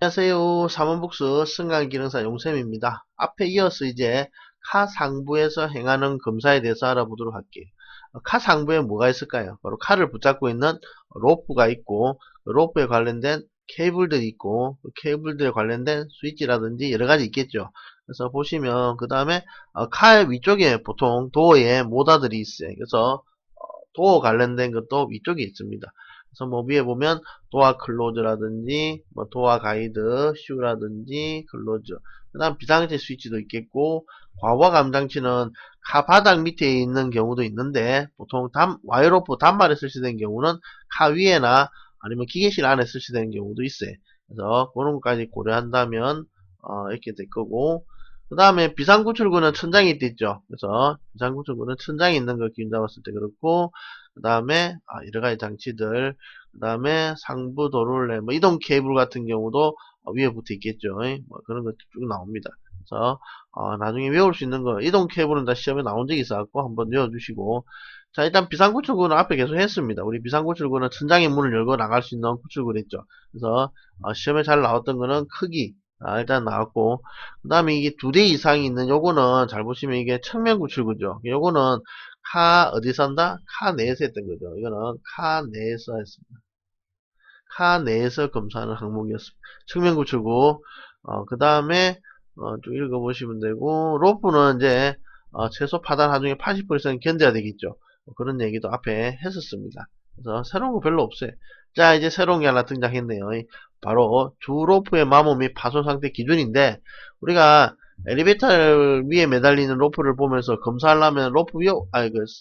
안녕하세요. 사문북스 승강기능사 용쌤입니다. 앞에 이어서 이제 카 상부에서 행하는 검사에 대해서 알아보도록 할게요. 카 상부에 뭐가 있을까요? 바로 카를 붙잡고 있는 로프가 있고, 그 로프에 관련된 케이블들이 있고, 그 케이블들에 관련된 스위치라든지 여러 가지 있겠죠. 그래서 보시면 그 다음에 카 위쪽에 보통 도어에 모터들이 있어요. 그래서 도어 관련된 것도 위쪽에 있습니다. 그래서 뭐 위에 보면 도어 클로즈라든지 뭐 도어 가이드 슈라든지 클로즈, 그 다음 비상시 스위치도 있겠고, 과부하 감장치는 카 바닥 밑에 있는 경우도 있는데 보통 와이어로프 단말에 설치된 경우는 카 위에나 아니면 기계실 안에 설치되는 경우도 있어요. 그래서 그런 것까지 고려한다면 이렇게 될 거고, 그 다음에 비상구출구는 천장에 있죠. 그래서 비상구출구는 천장에 있는 걸 기준 잡았을 때 그렇고, 그 다음에 여러가지 장치들, 그 다음에 상부 도룰래 뭐 이동 케이블 같은 경우도 위에 붙어 있겠죠. 뭐 그런 것도 쭉 나옵니다. 그래서 나중에 외울 수 있는 거, 이동 케이블은 다 시험에 나온 적이 있어갖고 한번 외워주시고, 자, 일단 비상구출구는 앞에 계속 했습니다. 우리 비상구출구는 천장의 문을 열고 나갈 수 있는 구출구랬죠. 그래서 시험에 잘 나왔던 거는 크기 일단 나왔고, 그 다음에 이게 2대 이상이 있는 요거는 잘 보시면 이게 측면 구출구죠. 요거는 카 어디서 한다? 카 내에서 했던 거죠. 이거는 카 내에서 했습니다. 카 내에서 검사하는 항목이었습니다. 측면 구출구. 그 다음에 좀 읽어보시면 되고, 로프는 이제 최소 파단 하중에 80% 이상 견뎌야 되겠죠. 그런 얘기도 앞에 했었습니다. 그래서 새로운 거 별로 없어요. 자, 이제 새로운 게 하나 등장했네요. 바로 주 로프의 마모 및 파손 상태 기준인데, 우리가 엘리베이터 위에 매달리는 로프를 보면서 검사하려면 로프 위에,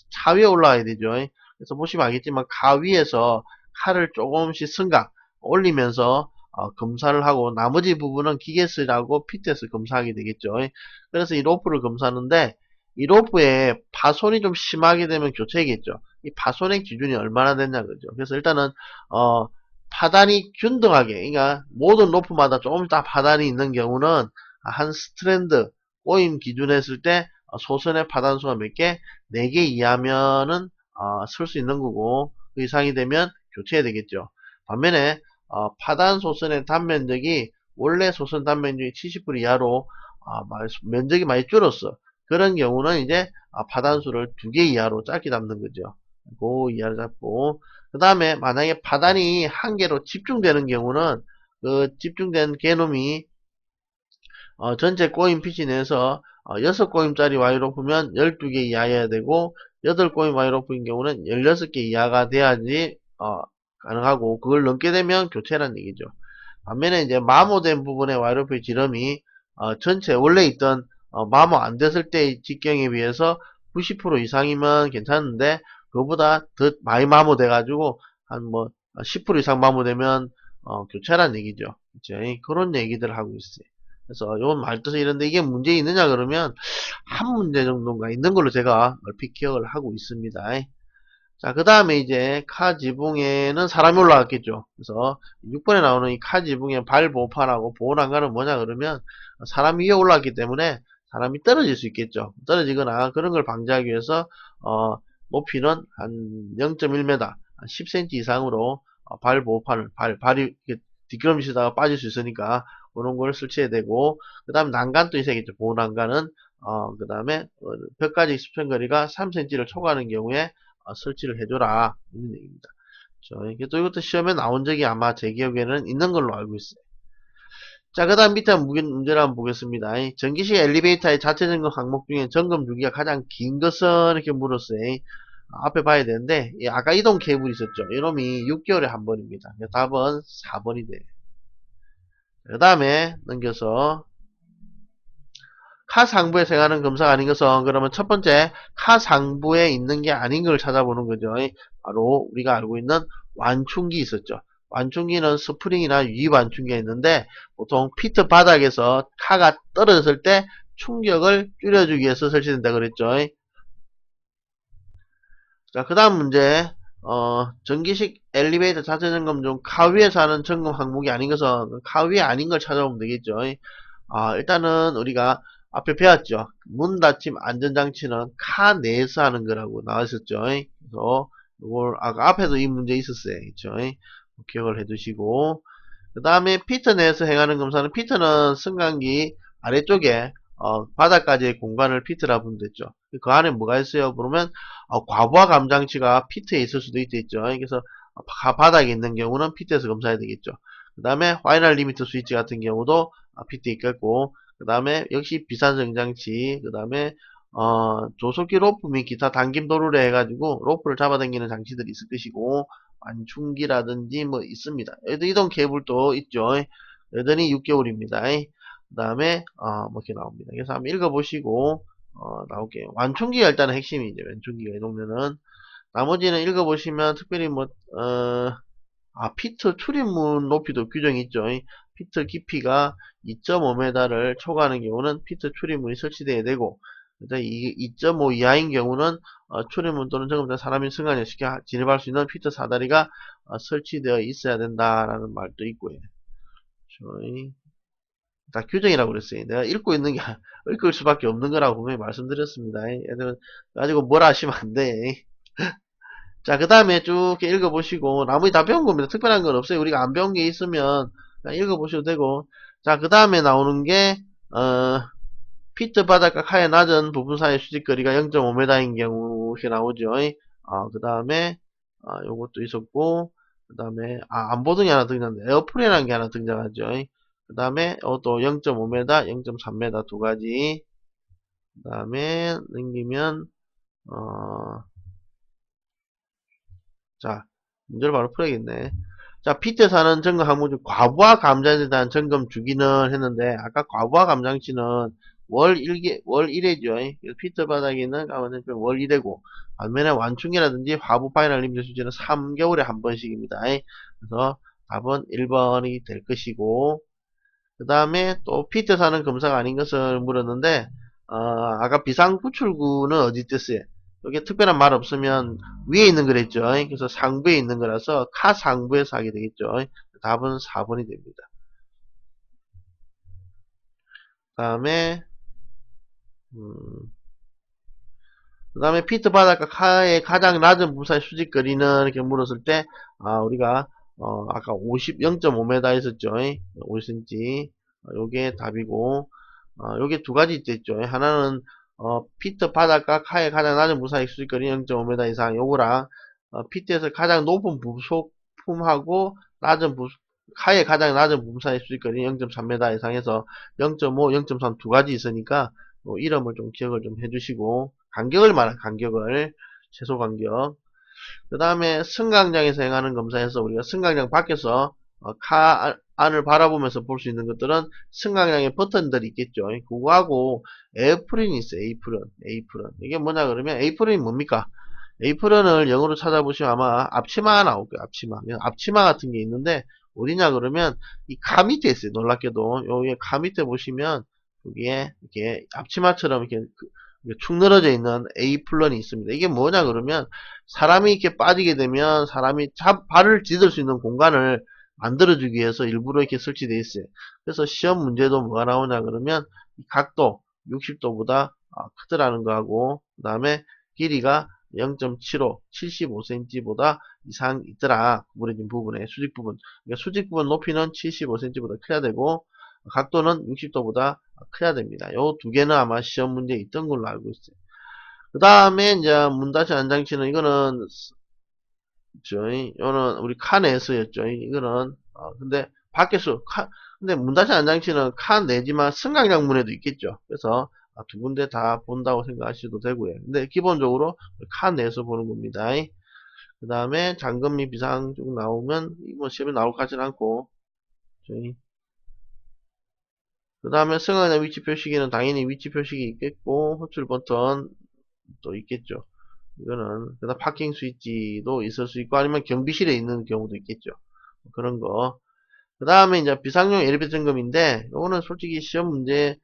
차 위에 올라가야 되죠. 그래서 보시면 알겠지만 가 위에서 칼을 조금씩 승강 올리면서 검사를 하고, 나머지 부분은 기계스하고 피트에서 검사하게 되겠죠. 그래서 이 로프를 검사하는데, 이 로프에 파손이 좀 심하게 되면 교체겠죠. 이 파손의 기준이 얼마나 됐냐 그죠. 그래서 일단은 파단이 균등하게, 그러니까 모든 로프마다 조금씩 다 파단이 있는 경우는 한 스트랜드 꼬임 기준 했을 때 소선의 파단수가 몇 개? 4개 이하면은 쓸 수 있는 거고, 그 이상이 되면 교체해야 되겠죠. 반면에 파단 소선의 단면적이 원래 소선 단면적이 70% 이하로 면적이 많이 줄었어. 그런 경우는 이제 파단수를 2개 이하로 짧게 잡는 거죠. 그 이하로 잡고, 그 다음에 만약에 파단이 한 개로 집중되는 경우는 그 집중된 개놈이 전체 꼬임 pit이 내에서 6꼬임짜리 와이로프면 12개 이하여야 되고, 8꼬임 와이로프인 경우는 16개 이하가 돼야지 가능하고, 그걸 넘게 되면 교체라는 얘기죠. 반면에 이제 마모된 부분의 와이로프의 지름이 전체 원래 있던 마모 안 됐을 때의 직경에 비해서 90% 이상이면 괜찮은데, 그거보다 더 많이 마모돼 가지고 한 뭐 10% 이상 마모되면 교체라는 얘기죠. 그쵸? 그런 얘기들 하고 있어요. 그래서 이건 말뜻이 이런데 이게 문제 있느냐 그러면 한 문제 정도가 있는 걸로 제가 얼핏 기억을 하고 있습니다. 자, 그 다음에 이제 카 지붕에는 사람이 올라갔겠죠. 그래서 6번에 나오는 이 카 지붕의 발 보호판하고 보호난간은 뭐냐 그러면, 사람이 위에 올라갔기 때문에 사람이 떨어질 수 있겠죠. 떨어지거나 그런 걸 방지하기 위해서 높이는 한 0.1m, 한 10cm 이상으로 발 보호판을, 발이 뒷걸음치다가 빠질 수 있으니까 그런 걸 설치해야 되고, 그 다음에 난간도 있어야겠죠. 보호난간은 그 다음에 벽까지 수평거리가 3cm를 초과하는 경우에 설치를 해줘라 이런 얘기입니다. 또 이것도 시험에 나온 적이 아마 제 기억에는 있는 걸로 알고 있어요. 자, 그 다음 밑에 문제를 한번 보겠습니다. 전기식 엘리베이터의 자체 점검 항목 중에 점검 주기가 가장 긴 것은 이렇게 물었어요. 앞에 봐야 되는데, 아까 이동 케이블 있었죠. 이놈이 6개월에 한 번입니다. 답은 4번이 돼요. 그 다음에 넘겨서 카 상부에 생하는 검사가 아닌 것은, 그러면 첫 번째 카 상부에 있는 게 아닌 걸 찾아보는 거죠. 바로 우리가 알고 있는 완충기 있었죠. 완충기는 스프링이나 유입 완충기가 있는데, 보통 피트 바닥에서 카가 떨어졌을 때 충격을 줄여주기 위해서 설치된다 그랬죠. 자, 그 다음 문제. 전기식 엘리베이터 자체 점검 중 카 위에서 하는 점검 항목이 아닌 것은, 카 위에 아닌 걸 찾아보면 되겠죠. 일단은 우리가 앞에 배웠죠. 문 닫힘 안전장치는 카 내에서 하는 거라고 나왔었죠. 그래서 이걸 아까 앞에도 이 문제 있었어요. 그렇죠? 기억을 해두시고, 그 다음에 피트 내에서 행하는 검사는 피트는 승강기 아래쪽에 바닥까지의 공간을 피트라 부르면 됐죠. 그 안에 뭐가 있어요? 그러면 과부하 감장치가 피트에 있을 수도 있겠죠. 그래서 바닥에 있는 경우는 피트에서 검사해야 되겠죠. 그 다음에 파이널 리미트 스위치 같은 경우도 피트에 있겠고, 그 다음에 역시 비산정장치, 그 다음에 조속기 로프 및 기타 당김 도루래 해가지고 로프를 잡아당기는 장치들이 있을 것이고, 완충기라든지 뭐 있습니다. 이동 케이블도 있죠. 여전히 6개월입니다. 그 다음에 뭐 이렇게 나옵니다. 그래서 한번 읽어보시고 나올게요. 완충기가 일단 핵심이죠. 완충기가 이동면은 나머지는 읽어보시면 특별히 뭐 피트 출입문 높이도 규정이 있죠. 피트 깊이가 2.5m를 초과하는 경우는 피트 출입문이 설치되어야 되고, 이 2.5 이하인 경우는 출입문 또는 정금자 사람이 승강을 쉽게 진입할 수 있는 피트 사다리가 설치되어 있어야 된다라는 말도 있고요. 다 규정이라고 그랬어요. 내가 읽고 있는 게 읽을 수밖에 없는 거라고 분명히 말씀드렸습니다. 애들은 가지고 뭐라 하시면 안 돼. 자, 그 다음에 쭉 읽어보시고, 나머지 다 배운 겁니다. 특별한 건 없어요. 우리가 안 배운 게 있으면 그냥 읽어보셔도 되고. 자, 그 다음에 나오는 게, 피트 바닥과 카의 낮은 부분 사이 수직거리가 0.5m인 경우, 이렇게 나오죠. 그 다음에, 요것도 있었고, 그 다음에, 안보등이 하나 등장하는데, 에어프레라는 게 하나 등장하죠. 그 다음에, 또 0.5m, 0.3m 두 가지. 그 다음에, 넘기면, 자, 문제를 바로 풀어야겠네. 자, 피트에서 하는 점검 항목 중 과부하 감장에 대한 점검 주기는 했는데, 아까 과부하 감장치는 월 1회죠. 피트 바닥에 있는 가만히 월 1회고, 반면에 완충기라든지 화부 파이널 리미트 수치는 3개월에 한 번씩입니다. 그래서 답은 1번이 될 것이고, 그 다음에 또 피트에서 하는 검사가 아닌 것을 물었는데, 아까 비상구출구는 어디 있댔어요? 여기 특별한 말 없으면 위에 있는 거랬죠. 그래서 상부에 있는 거라서 카 상부에서 하게 되겠죠. 답은 4번이 됩니다. 그 다음에 피트 바닥과 카의 가장 낮은 부사의 수직거리는 이렇게 물었을 때 우리가 아까 0.5m 있었죠. 5cm 요게 답이고, 요게 두 가지 있죠. 하나는 피트 바닥과 카의 가장 낮은 무사의 수직거리 0.5m 이상, 요거랑 피트에서 가장 높은 부속품하고 카의 가장 낮은 부품 사이 수직거리 0.3m 이상에서 0.5, 0.3 두 가지 있으니까 이름을 좀 기억을 좀 해주시고, 간격을 말한 간격을, 최소 간격. 그 다음에 승강장에서 행하는 검사에서 우리가 승강장 밖에서 카 안을 바라보면서 볼 수 있는 것들은 승강장에 버튼들이 있겠죠. 그거하고 에이프런이 있어요. 에이프런. 이게 뭐냐 그러면 에이프런이 뭡니까? 에이프런을 영어로 찾아보시면 아마 앞치마 나올 거예요. 앞치마 같은 게 있는데 어디냐 그러면 이 카 밑에 있어요. 놀랍게도 여기 카 밑에 보시면 여기에 이렇게 앞치마처럼 이렇게 축 늘어져 있는 에이플런이 있습니다. 이게 뭐냐 그러면 사람이 이렇게 빠지게 되면 사람이 발을 디딜 수 있는 공간을 만들어주기 위해서 일부러 이렇게 설치되어 있어요. 그래서 시험 문제도 뭐가 나오냐 그러면 각도 60도보다 크더라는 거하고, 그 다음에 길이가 0.75, 75cm보다 이상 있더라. 구부러진 부분에 수직 부분. 그러니까 수직 부분 높이는 75cm보다 커야 되고, 각도는 60도보다 커야 됩니다. 요 두 개는 아마 시험 문제에 있던 걸로 알고 있어요. 그 다음에 이제 문 닫힌 안장치는 이거는 요는 우리 칸에서였죠. 이거는 근데 밖에서 근데 문 닫힌 안장치는 칸 내지만 승강장 문에도 있겠죠. 그래서 두 군데 다 본다고 생각하셔도 되고요. 근데 기본적으로 칸 내에서 보는 겁니다. 그 다음에 잠금 및 비상 쭉 나오면 뭐 시험에 나올 것 같지는 않고, 그 다음에 승강장 위치 표시기는 당연히 위치 표시기 있겠고, 호출 버튼 또 있겠죠. 이거는 그다음 파킹 스위치도 있을 수 있고, 아니면 경비실에 있는 경우도 있겠죠. 그런 거. 그 다음에 이제 비상용 엘리베이터 점검인데, 요거는 솔직히 시험 문제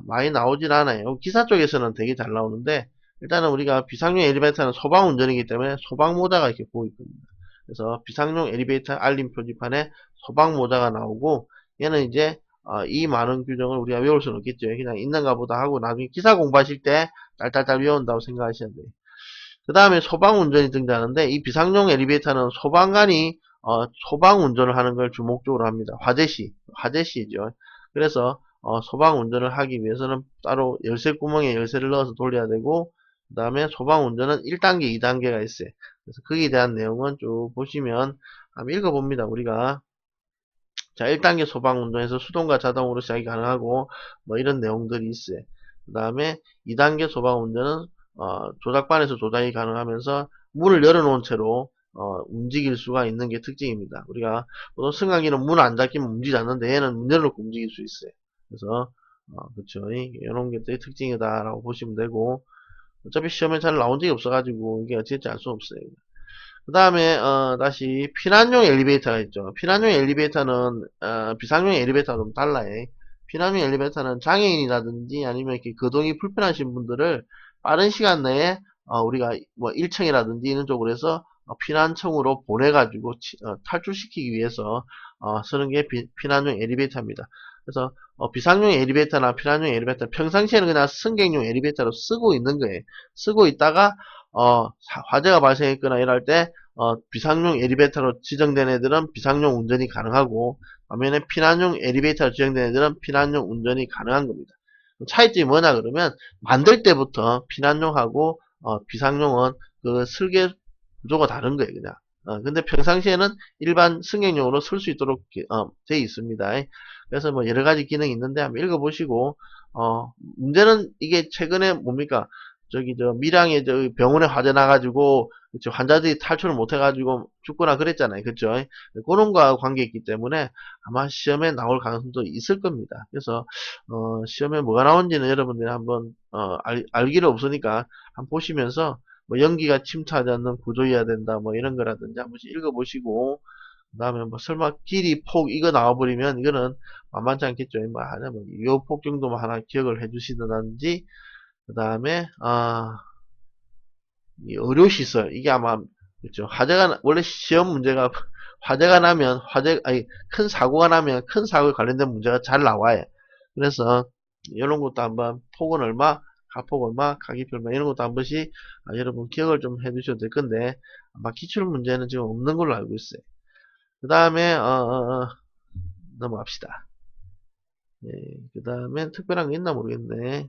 많이 나오질 않아요. 기사 쪽에서는 되게 잘 나오는데, 일단은 우리가 비상용 엘리베이터는 소방 운전이기 때문에 소방 모자가 이렇게 보일 겁니다. 그래서 비상용 엘리베이터 알림 표지판에 소방 모자가 나오고, 얘는 이제 이 많은 규정을 우리가 외울 수는 없겠죠. 그냥 있는가 보다 하고 나중에 기사 공부하실 때 딸딸딸 외운다고 생각하시면 돼요. 그 다음에 소방운전이 등장하는데, 이 비상용 엘리베이터는 소방관이 소방 운전을 하는 걸 주목적으로 합니다. 화재시죠. 그래서 소방 운전을 하기 위해서는 따로 열쇠 구멍에 열쇠를 넣어서 돌려야 되고, 그 다음에 소방 운전은 1단계, 2단계가 있어요. 그래서 거기에 대한 내용은 쭉 보시면 한번 읽어봅니다. 우리가 자, 1단계 소방 운전에서 수동과 자동으로 시작이 가능하고 뭐 이런 내용들이 있어요. 그 다음에 2단계 소방 운전은 조작반에서 조작이 가능하면서 문을 열어놓은 채로 움직일 수가 있는 게 특징입니다. 우리가 보통 승강기는 문 안 닫히면 움직이지 않는데 얘는 문 열어놓고 움직일 수 있어요. 그래서 그쵸, 이런 게 특징이다라고 보시면 되고, 어차피 시험에 잘 나온 적이 없어가지고 이게 어찌 될지 알 수 없어요. 그 다음에 다시 피난용 엘리베이터가 있죠. 피난용 엘리베이터는 비상용 엘리베이터와 좀 달라요. 피난용 엘리베이터는 장애인이라든지 아니면 이렇게 거동이 불편하신 분들을 빠른 시간 내에 우리가 뭐 1층이라든지 이런 쪽으로 해서 피난청으로 보내가지고 탈출시키기 위해서 쓰는 게 피난용 엘리베이터입니다. 그래서 비상용 엘리베이터나 피난용 엘리베이터 평상시에는 그냥 승객용 엘리베이터로 쓰고 있는 거예요. 쓰고 있다가 화재가 발생했거나 이럴 때 비상용 엘리베이터로 지정된 애들은 비상용 운전이 가능하고, 반면에 피난용 엘리베이터로 지정된 애들은 피난용 운전이 가능한 겁니다. 차이점이 뭐냐 그러면 만들 때부터 피난용하고 비상용은 그 설계 구조가 다른 거예요, 그냥. 근데 평상시에는 일반 승객용으로 쓸 수 있도록 되어 있습니다. 그래서 뭐 여러 가지 기능이 있는데 한번 읽어보시고, 문제는 이게 최근에 뭡니까? 저기 저 밀양에 저 병원에 화재 나가지고 그쵸, 환자들이 탈출을 못해가지고 죽거나 그랬잖아요, 그죠? 그런 거와 관계있기 때문에 아마 시험에 나올 가능성도 있을 겁니다. 그래서 시험에 뭐가 나온지는 여러분들이 한번 알기는 없으니까 한번 보시면서 뭐 연기가 침투하지 않는 구조여야 된다 뭐 이런 거라든지 한 번씩 읽어보시고, 그 다음에 뭐 설마 길이 폭 이거 나와버리면 이거는 만만치 않겠죠. 뭐 하냐면 요폭 정도만 하나 기억을 해주시든지, 그 다음에 이 의료시설 이게 아마 그렇죠. 화재가 원래 시험 문제가 화재가 나면 아니 큰 사고가 나면 큰 사고에 관련된 문제가 잘 나와요. 그래서 이런 것도 한번 폭은 얼마, 가폭 얼마, 가기표 얼마 이런 것도 한 번씩 여러분 기억을 좀 해두셔도 될 건데 아마 기출 문제는 지금 없는 걸로 알고 있어요. 그 다음에 넘어갑시다. 예, 그 다음에 특별한 게 있나 모르겠네.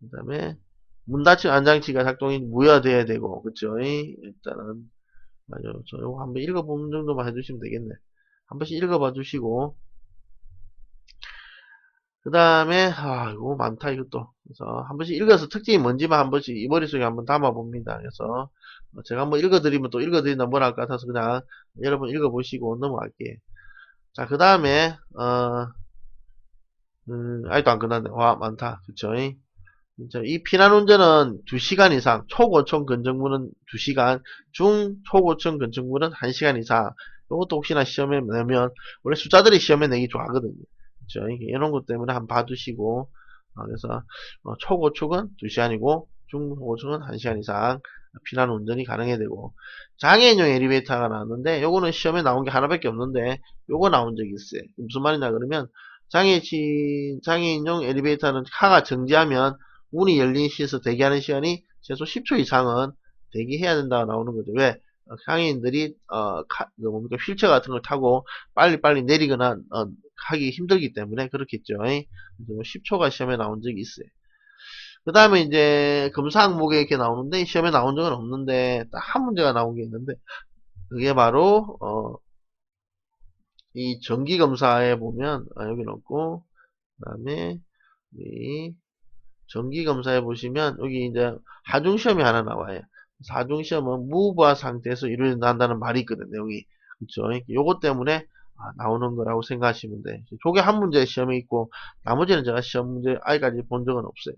그 다음에 문 닫힌 안장치가 작동이 무효돼야 되고, 그쵸? 일단은 맞아요. 저 요거 한번 읽어보는 정도만 해주시면 되겠네. 한 번씩 읽어봐 주시고, 그 다음에 이거 많다 이것도. 그래서 한 번씩 읽어서 특징이 뭔지만 한 번씩 이 머릿속에 한번 담아봅니다. 그래서 제가 한번 읽어드리면 또 읽어드린다 뭐라 할 것 같아서 그냥 여러분 읽어보시고 넘어갈게요. 자, 그 다음에 아직도 안 끝났네. 와, 많다. 그쵸? 이 피난운전은 2시간 이상, 초고층 근정문은 2시간, 초고층 근정문은 1시간 이상. 이것도 혹시나 시험에 내면, 원래 숫자들이 시험에 내기 좋아하거든요. 그렇죠? 이런 것 때문에 한번 봐두시고, 그래서 초고층은 2시간이고, 중고층은 1시간 이상 피난운전이 가능해야 되고, 장애인용 엘리베이터가 나왔는데, 요거는 시험에 나온 게 하나밖에 없는데, 요거 나온 적이 있어요. 무슨 말이냐 그러면, 장애인용 엘리베이터는 카가 정지하면 문이 열린 시에서 대기하는 시간이 최소 10초 이상은 대기해야 된다고 나오는 거죠. 왜? 장애인들이 뭡니까 휠체어 같은 걸 타고 빨리빨리 내리거나 하기 힘들기 때문에 그렇겠죠. 10초가 시험에 나온 적이 있어요. 그 다음에 이제 검사 항목에 이렇게 나오는데 시험에 나온 적은 없는데 딱 한 문제가 나온 게 있는데 그게 바로 이 정기검사에 보면 여기 넣고 그 다음에 이 정기검사에 보시면 여기 이제 하중시험이 하나 나와요. 하중시험은 무부하 상태에서 이루어진다는 말이 있거든요. 내용이. 그쵸? 요것 때문에 나오는 거라고 생각하시면 돼. 저게 한 문제 시험에 있고 나머지는 제가 시험 문제 아직까지 본 적은 없어요.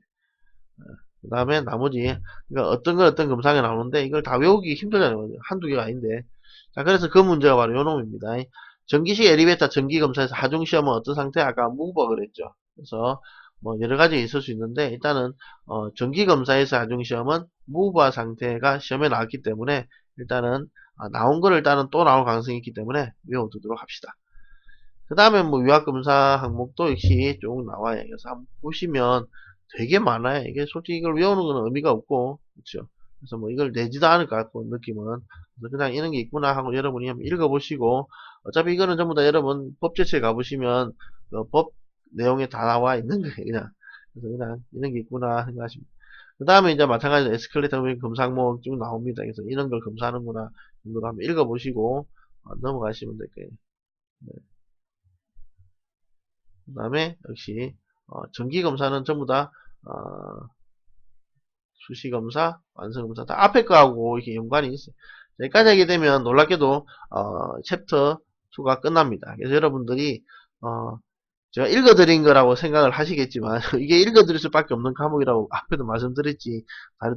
그 다음에 나머지 그러니까 어떤 검사가 나오는데 이걸 다 외우기 힘들잖아요. 한두 개가 아닌데. 자, 그래서 그 문제가 바로 요 놈입니다. 전기식 엘리베이터 전기검사에서 하중시험은 어떤 상태? 아까 무부하 그랬죠. 그래서 뭐 여러 가지 있을 수 있는데 일단은 전기검사에서 하중시험은 무부하 상태가 시험에 나왔기 때문에 일단은 나온 거를 일단은 또 나올 가능성이 있기 때문에 외워두도록 합시다. 그 다음에 뭐 유학검사 항목도 역시 쭉 나와요. 그래서 한번 보시면 되게 많아요. 이게 솔직히 이걸 외우는 건 의미가 없고, 그렇죠? 그래서 뭐 이걸 내지도 않을 것 같고 느낌은. 그래서 그냥 이런 게 있구나 하고 여러분이 한번 읽어보시고, 어차피 이거는 전부 다 여러분 법제처에 가보시면 법 내용에 다 나와 있는 거예요. 그냥. 그래서 그냥 이런 게 있구나 생각하시면. 그 다음에 이제 마찬가지로 에스컬레이터 검사 항목 쭉 나옵니다. 그래서 이런 걸 검사하는구나 정도로 한번 읽어보시고 넘어가시면 될 거예요. 네. 그 다음에 역시 정기검사는 전부 다 수시검사, 완성검사 다 앞에 거하고 이렇게 연관이 있어요. 여기까지 하게 되면 놀랍게도 챕터 2가 끝납니다. 그래서 여러분들이 제가 읽어드린 거라고 생각을 하시겠지만 이게 읽어드릴 수밖에 없는 과목이라고 앞에도 말씀드렸지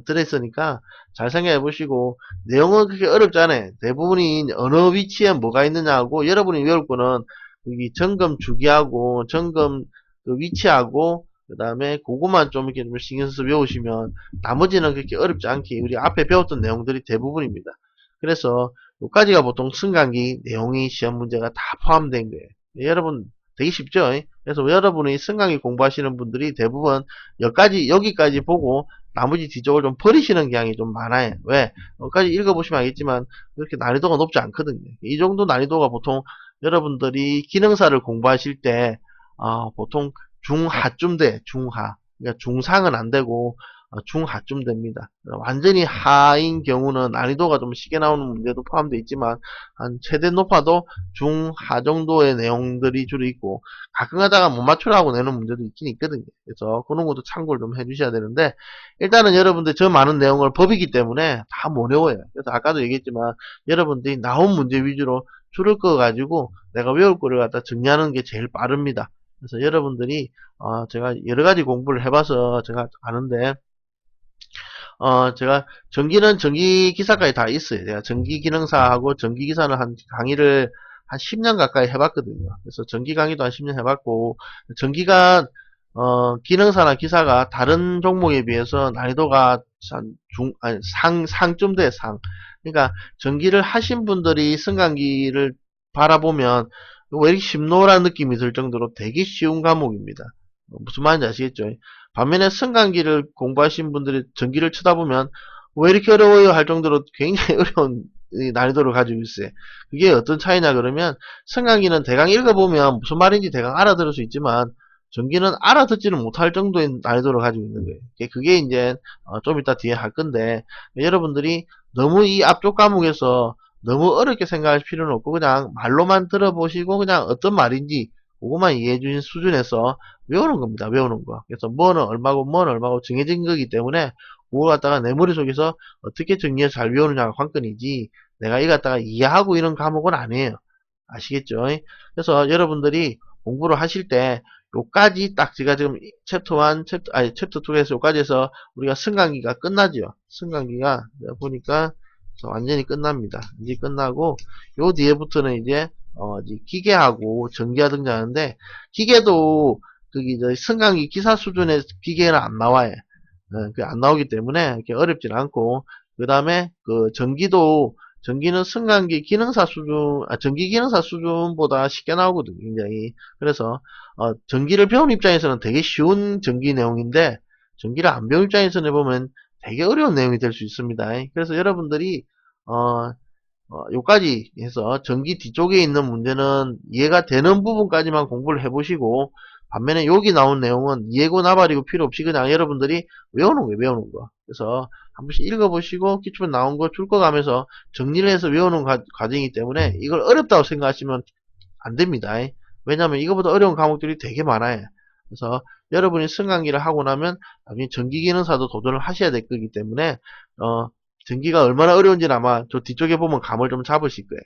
드렸으니까 잘 생각해 보시고, 내용은 그렇게 어렵지 않아요. 대부분이 어느 위치에 뭐가 있느냐고, 여러분이 외울 거는 여기 점검 주기하고 점검 그 위치하고 그 다음에 그거만 좀 이렇게 좀 신경 써서 외우시면 나머지는 그렇게 어렵지 않게 우리 앞에 배웠던 내용들이 대부분입니다. 그래서 여기까지가 보통 승강기 내용이 시험 문제가 다 포함된 거예요. 여러분 되게 쉽죠? 그래서 여러분이 승강기 공부하시는 분들이 대부분 여기까지 보고 나머지 뒤쪽을 좀 버리시는 경향이 좀 많아요. 왜? 여기까지 읽어보시면 알겠지만 그렇게 난이도가 높지 않거든요. 이 정도 난이도가 보통 여러분들이 기능사를 공부하실 때 보통 중하쯤 돼. 중하. 그러니까 중상은 안 되고 중하쯤 됩니다. 완전히 하인 경우는 난이도가 좀 쉽게 나오는 문제도 포함되어 있지만 한 최대 높아도 중하 정도의 내용들이 주로 있고, 가끔 가다가 못 맞추라고 내는 문제도 있긴 있거든요. 그래서 그런 것도 참고를 좀 해주셔야 되는데, 일단은 여러분들 저 많은 내용을 법이기 때문에 다 못 외워요. 그래서 아까도 얘기했지만 여러분들이 나온 문제 위주로 줄을 거 가지고 내가 외울 거를 갖다 정리하는 게 제일 빠릅니다. 그래서 여러분들이 제가 여러 가지 공부를 해봐서 제가 아는데, 제가 전기는 전기 기사까지 다 있어요. 제가 전기 기능사하고 전기 기사는 한 강의를 한 10년 가까이 해봤거든요. 그래서 전기 강의도 한 10년 해봤고, 전기가 기능사나 기사가 다른 종목에 비해서 난이도가 아니, 상쯤 돼, 상. 그러니까 전기를 하신 분들이 승강기를 바라보면 왜 이렇게 쉽노라는 느낌이 들 정도로 되게 쉬운 과목입니다. 무슨 말인지 아시겠죠? 반면에 승강기를 공부하신 분들이 전기를 쳐다보면 왜 이렇게 어려워요 할 정도로 굉장히 어려운 난이도를 가지고 있어요. 그게 어떤 차이냐 그러면, 승강기는 대강 읽어보면 무슨 말인지 대강 알아들을 수 있지만 전기는 알아듣지는 못할 정도의 난이도를 가지고 있는 거예요. 그게 이제 좀 이따 뒤에 할 건데, 여러분들이 너무 이 앞쪽 과목에서 너무 어렵게 생각할 필요는 없고 그냥 말로만 들어보시고 그냥 어떤 말인지 그것만 이해해 주신 수준에서 외우는 겁니다. 외우는 거. 그래서 뭐는 얼마고 정해진 거기 때문에 그거 갖다가 내 머릿속에서 어떻게 정리해서 잘 외우느냐가 관건이지, 내가 이거 갖다가 이해하고 이런 과목은 아니에요. 아시겠죠? 그래서 여러분들이 공부를 하실 때 요까지 딱 제가 지금 챕터 1, 챕터 2에서 요까지 해서 우리가 승강기가 끝나죠. 승강기가 보니까 완전히 끝납니다. 이제 끝나고 요 뒤에부터는 이제 이제 기계하고 전기가 등장하는데, 기계도 거기 승강기 기사 수준의 기계는 안 나와요. 안 나오기 때문에 이렇게 어렵진 않고, 그 다음에 그 전기는 승강기 기능사 수준, 전기 기능사 수준보다 쉽게 나오거든요, 굉장히. 그래서 전기를 배운 입장에서는 되게 쉬운 전기 내용인데, 전기를 안 배운 입장에서는 보면 되게 어려운 내용이 될 수 있습니다. 그래서 여러분들이 요까지 해서 전기 뒤쪽에 있는 문제는 이해가 되는 부분까지만 공부를 해보시고, 반면에 여기 나온 내용은 이해고 나발이고 필요 없이 그냥 여러분들이 외우는 거예요, 외우는 거. 그래서 한 번씩 읽어보시고 기초에 나온 거 줄 거 가면서 정리를 해서 외우는 과정이기 때문에 이걸 어렵다고 생각하시면 안 됩니다. 왜냐하면 이거보다 어려운 과목들이 되게 많아요. 그래서 여러분이 승강기를 하고 나면 나중에 전기기능사도 도전을 하셔야 될 거기 때문에 전기가 얼마나 어려운지는 아마 저 뒤쪽에 보면 감을 좀 잡으실 거예요.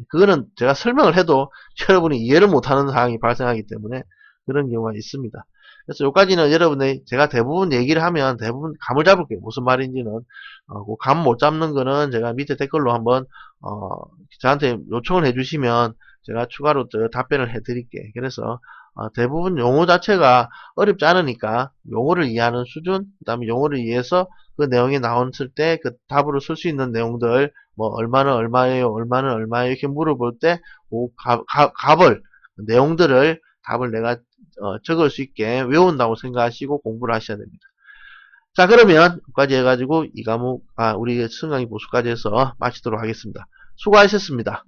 그거는 제가 설명을 해도 여러분이 이해를 못하는 상황이 발생하기 때문에 그런 경우가 있습니다. 그래서 여기까지는 여러분이 제가 대부분 얘기를 하면 대부분 감을 잡을게요. 무슨 말인지는. 그 감 못 잡는 거는 제가 밑에 댓글로 한번 저한테 요청을 해주시면 제가 추가로 답변을 해드릴게요. 그래서 대부분 용어 자체가 어렵지 않으니까 용어를 이해하는 수준, 그 다음에 용어를 이해해서 그 내용이 나왔을 때 그 답으로 쓸 수 있는 내용들, 뭐 얼마는 얼마예요, 얼마는 얼마예요 이렇게 물어볼 때 그 값을, 내용들을 답을 내가 적을 수 있게 외운다고 생각하시고 공부를 하셔야 됩니다. 자, 그러면 여기까지 해가지고 이 과목, 우리 승강기 보수까지 해서 마치도록 하겠습니다. 수고하셨습니다.